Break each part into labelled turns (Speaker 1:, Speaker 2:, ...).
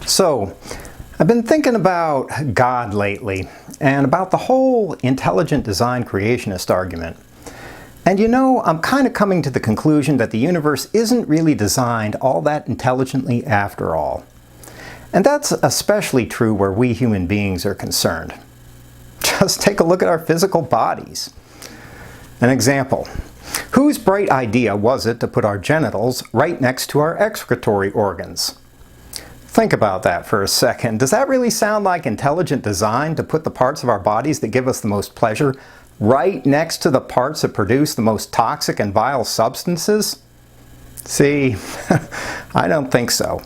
Speaker 1: So, I've been thinking about God lately, and about the whole intelligent design creationist argument. And you know, I'm kind of coming to the conclusion that the universe isn't really designed all that intelligently after all. And that's especially true where we human beings are concerned. Just take a look at our physical bodies. An example. Whose bright idea was it to put our genitals right next to our excretory organs? Think about that for a second. Does that really sound like intelligent design, to put the parts of our bodies that give us the most pleasure right next to the parts that produce the most toxic and vile substances? See, I don't think so.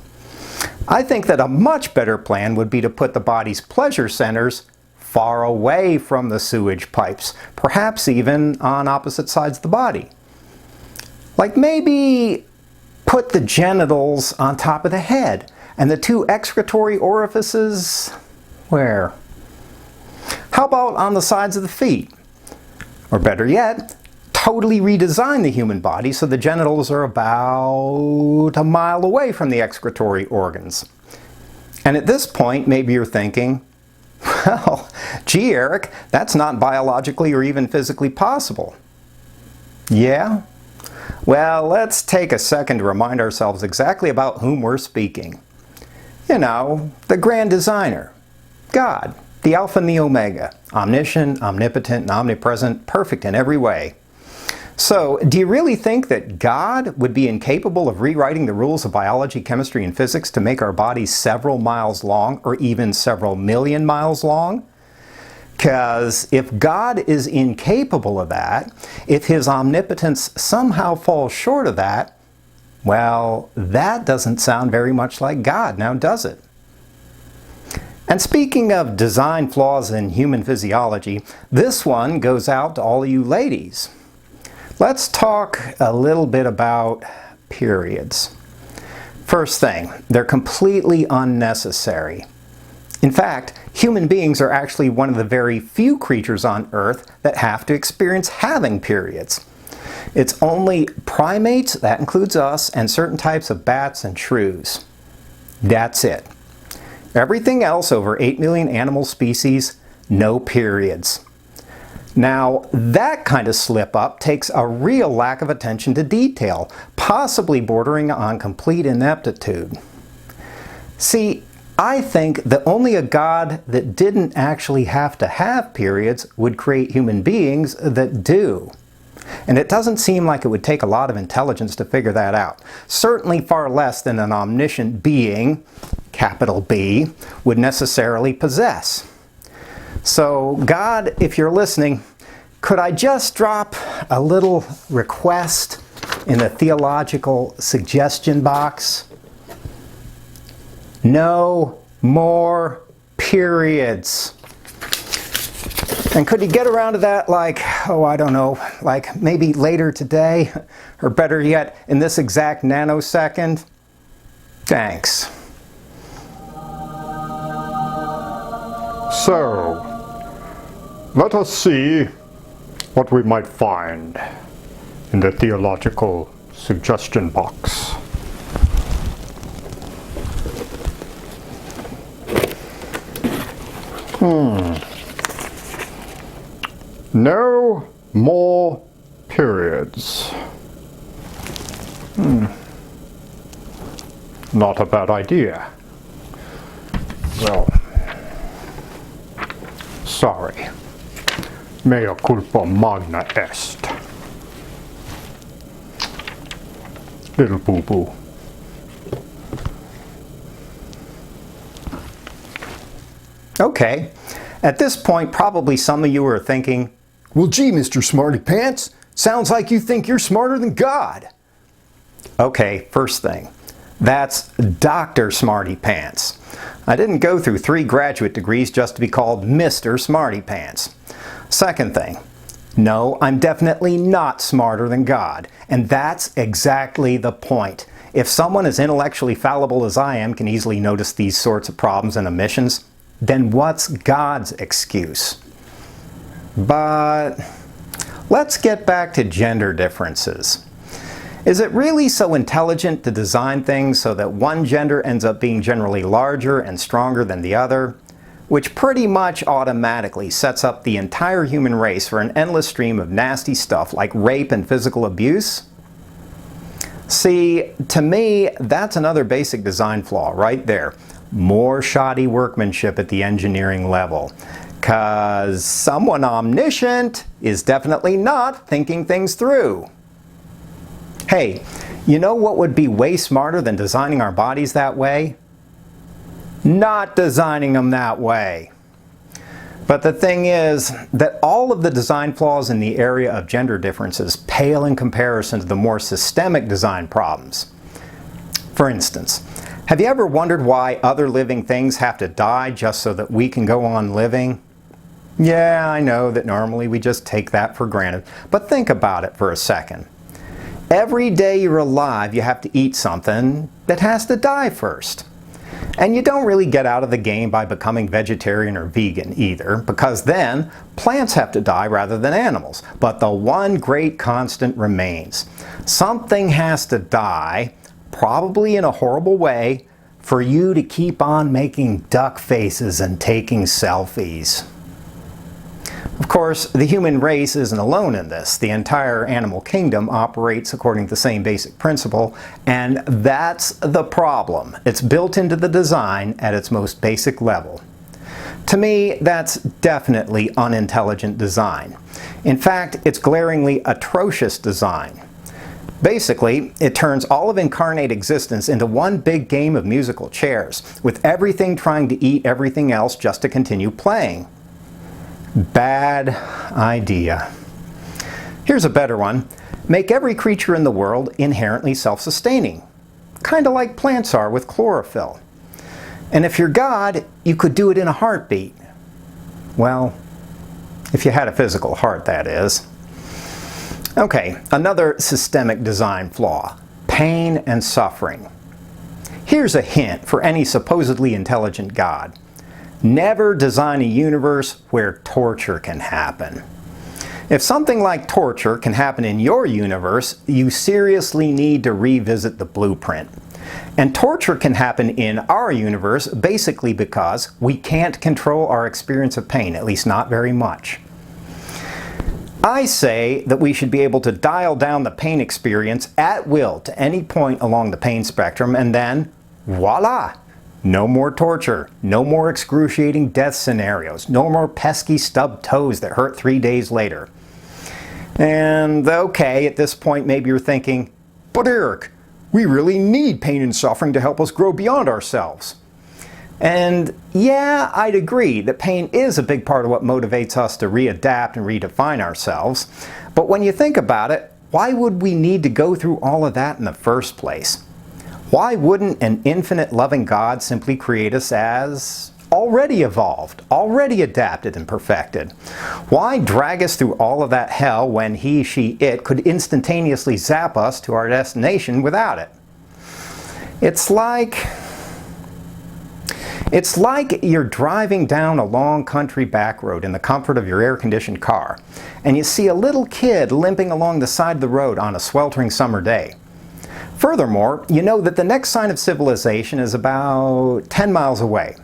Speaker 1: I think that a much better plan would be to put the body's pleasure centers far away from the sewage pipes, perhaps even on opposite sides of the body. Like maybe put the genitals on top of the head, and the two excretory orifices, where? How about on the sides of the feet? Or better yet, totally redesign the human body so the genitals are about a mile away from the excretory organs. And at this point, maybe you're thinking, well, gee, Eric, that's not biologically or even physically possible. Yeah? Well, let's take a second to remind ourselves exactly about whom we're speaking. You know, the grand designer, God, the Alpha and the Omega, omniscient, omnipotent, and omnipresent, perfect in every way. So, do you really think that God would be incapable of rewriting the rules of biology, chemistry, and physics to make our bodies several miles long, or even several million miles long? Because if God is incapable of that, if His omnipotence somehow falls short of that, well, that doesn't sound very much like God, now does it? And speaking of design flaws in human physiology, this one goes out to all of you ladies. Let's talk a little bit about periods. First thing, they're completely unnecessary. In fact, human beings are actually one of the very few creatures on Earth that have to experience having periods. It's only primates, that includes us, and certain types of bats and shrews. That's it. Everything else, over 8 million animal species, no periods. Now, that kind of slip-up takes a real lack of attention to detail, possibly bordering on complete ineptitude. See, I think that only a God that didn't actually have to have periods would create human beings that do. And it doesn't seem like it would take a lot of intelligence to figure that out. Certainly far less than an omniscient being, capital B, would necessarily possess. So, God, if you're listening, could I just drop a little request in the theological suggestion box? No more periods. And could you get around to that like, oh, I don't know, like maybe later today? Or better yet, in this exact nanosecond? Thanks.
Speaker 2: So, let us see what we might find in the theological suggestion box. No more periods. Not a bad idea. Well, sorry. Mea culpa magna est. Little boo-boo.
Speaker 1: Okay. At this point, probably some of you are thinking, well, gee, Mr. Smarty Pants, sounds like you think you're smarter than God. Okay, first thing. That's Dr. Smarty Pants. I didn't go through 3 graduate degrees just to be called Mr. Smarty Pants. Second thing. No, I'm definitely not smarter than God. And that's exactly the point. If someone as intellectually fallible as I am can easily notice these sorts of problems and omissions, then what's God's excuse? But let's get back to gender differences. Is it really so intelligent to design things so that one gender ends up being generally larger and stronger than the other, which pretty much automatically sets up the entire human race for an endless stream of nasty stuff like rape and physical abuse? See, to me, that's another basic design flaw right there. More shoddy workmanship at the engineering level. 'Cause someone omniscient is definitely not thinking things through. Hey, you know what would be way smarter than designing our bodies that way? Not designing them that way. But the thing is that all of the design flaws in the area of gender differences pale in comparison to the more systemic design problems. For instance, have you ever wondered why other living things have to die just so that we can go on living? Yeah, I know that normally we just take that for granted, but think about it for a second. Every day you're alive, you have to eat something that has to die first. And you don't really get out of the game by becoming vegetarian or vegan either, because then plants have to die rather than animals. But the one great constant remains. Something has to die, probably in a horrible way, for you to keep on making duck faces and taking selfies. Of course, the human race isn't alone in this. The entire animal kingdom operates according to the same basic principle, and that's the problem. It's built into the design at its most basic level. To me, that's definitely unintelligent design. In fact, it's glaringly atrocious design. Basically, it turns all of incarnate existence into one big game of musical chairs, with everything trying to eat everything else just to continue playing. Bad idea. Here's a better one. Make every creature in the world inherently self-sustaining. Kind of like plants are with chlorophyll. And if you're God, you could do it in a heartbeat. Well, if you had a physical heart, that is. Okay, another systemic design flaw. Pain and suffering. Here's a hint for any supposedly intelligent God. Never design a universe where torture can happen. If something like torture can happen in your universe, you seriously need to revisit the blueprint. And torture can happen in our universe basically because we can't control our experience of pain, at least not very much. I say that we should be able to dial down the pain experience at will to any point along the pain spectrum, and then voila! No more torture, no more excruciating death scenarios, no more pesky stubbed toes that hurt 3 days later. And okay, at this point maybe you're thinking, but Eric, we really need pain and suffering to help us grow beyond ourselves. And yeah, I'd agree that pain is a big part of what motivates us to readapt and redefine ourselves. But when you think about it, why would we need to go through all of that in the first place? Why wouldn't an infinite loving God simply create us as already evolved, already adapted and perfected? Why drag us through all of that hell when he, she, it could instantaneously zap us to our destination without it? It's like you're driving down a long country back road in the comfort of your air-conditioned car, and you see a little kid limping along the side of the road on a sweltering summer day. Furthermore, you know that the next sign of civilization is about 10 miles away.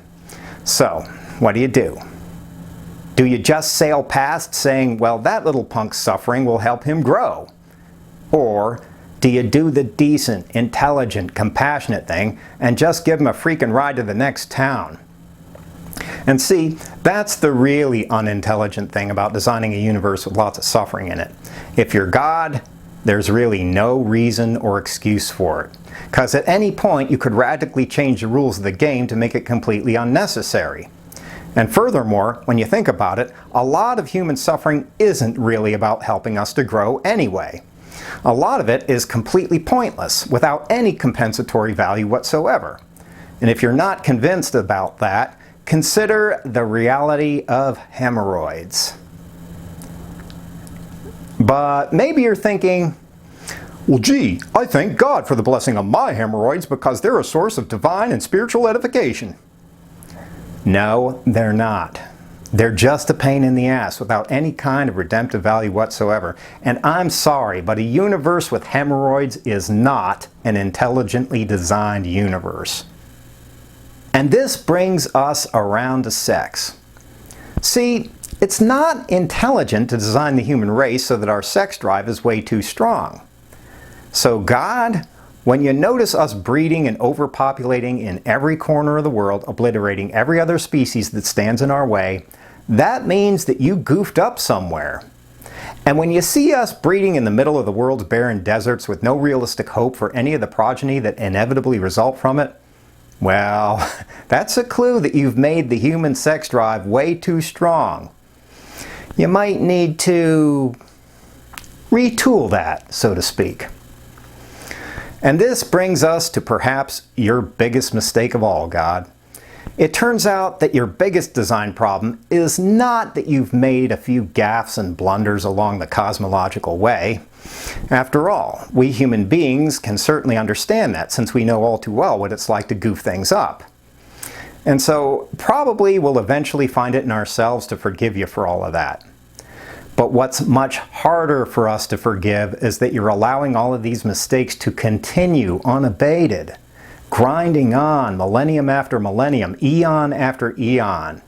Speaker 1: So, what do? Do you just sail past saying, well, that little punk's suffering will help him grow? Or do you do the decent, intelligent, compassionate thing and just give him a freaking ride to the next town? And see, that's the really unintelligent thing about designing a universe with lots of suffering in it. If you're God, there's really no reason or excuse for it. Because at any point you could radically change the rules of the game to make it completely unnecessary. And furthermore, when you think about it, a lot of human suffering isn't really about helping us to grow anyway. A lot of it is completely pointless, without any compensatory value whatsoever. And if you're not convinced about that, consider the reality of hemorrhoids. But maybe you're thinking, well, gee, I thank God for the blessing of my hemorrhoids because they're a source of divine and spiritual edification. No, they're not. They're just a pain in the ass without any kind of redemptive value whatsoever. And I'm sorry, but a universe with hemorrhoids is not an intelligently designed universe. And this brings us around to sex. See, it's not intelligent to design the human race so that our sex drive is way too strong. So God, when you notice us breeding and overpopulating in every corner of the world, obliterating every other species that stands in our way, that means that you goofed up somewhere. And when you see us breeding in the middle of the world's barren deserts with no realistic hope for any of the progeny that inevitably result from it, well, that's a clue that you've made the human sex drive way too strong. You might need to retool that, so to speak. And this brings us to perhaps your biggest mistake of all, God. It turns out that your biggest design problem is not that you've made a few gaffes and blunders along the cosmological way. After all, we human beings can certainly understand that since we know all too well what it's like to goof things up. And so probably we'll eventually find it in ourselves to forgive you for all of that. But what's much harder for us to forgive is that you're allowing all of these mistakes to continue unabated, grinding on millennium after millennium, eon after eon.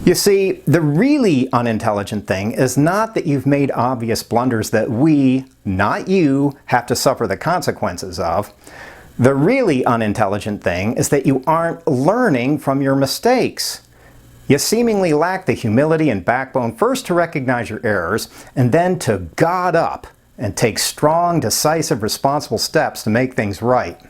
Speaker 1: You see, the really unintelligent thing is not that you've made obvious blunders that we, not you, have to suffer the consequences of. The really unintelligent thing is that you aren't learning from your mistakes. You seemingly lack the humility and backbone first to recognize your errors and then to God up and take strong, decisive, responsible steps to make things right.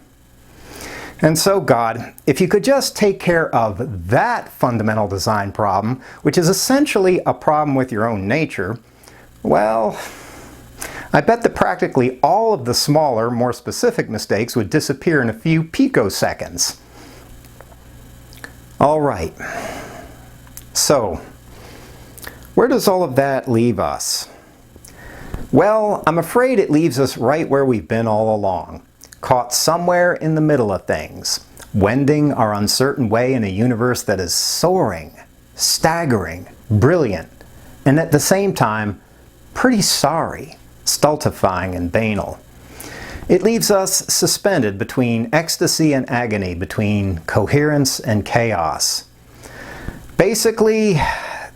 Speaker 1: And so, God, if you could just take care of that fundamental design problem, which is essentially a problem with your own nature, well, I bet that practically all of the smaller, more specific mistakes would disappear in a few picoseconds. All right. So, where does all of that leave us? Well, I'm afraid it leaves us right where we've been all along, caught somewhere in the middle of things, wending our uncertain way in a universe that is soaring, staggering, brilliant, and at the same time, pretty sorry, stultifying and banal. It leaves us suspended between ecstasy and agony, between coherence and chaos. Basically,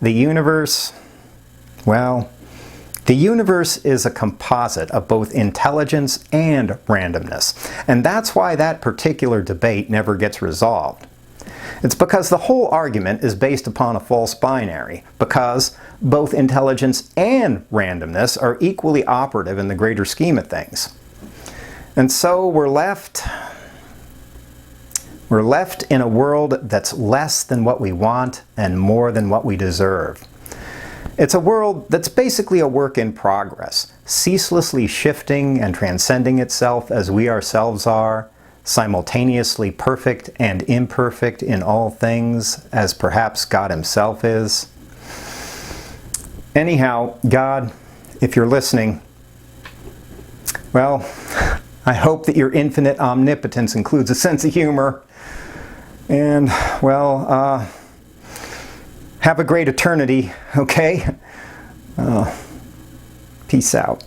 Speaker 1: the universe, well, the universe is a composite of both intelligence and randomness, and that's why that particular debate never gets resolved. It's because the whole argument is based upon a false binary, because both intelligence and randomness are equally operative in the greater scheme of things. And so we're left in a world that's less than what we want and more than what we deserve. It's a world that's basically a work in progress, ceaselessly shifting and transcending itself as we ourselves are, simultaneously perfect and imperfect in all things, as perhaps God Himself is. Anyhow, God, if you're listening, well, I hope that your infinite omnipotence includes a sense of humor. And, well, have a great eternity, okay? Peace out.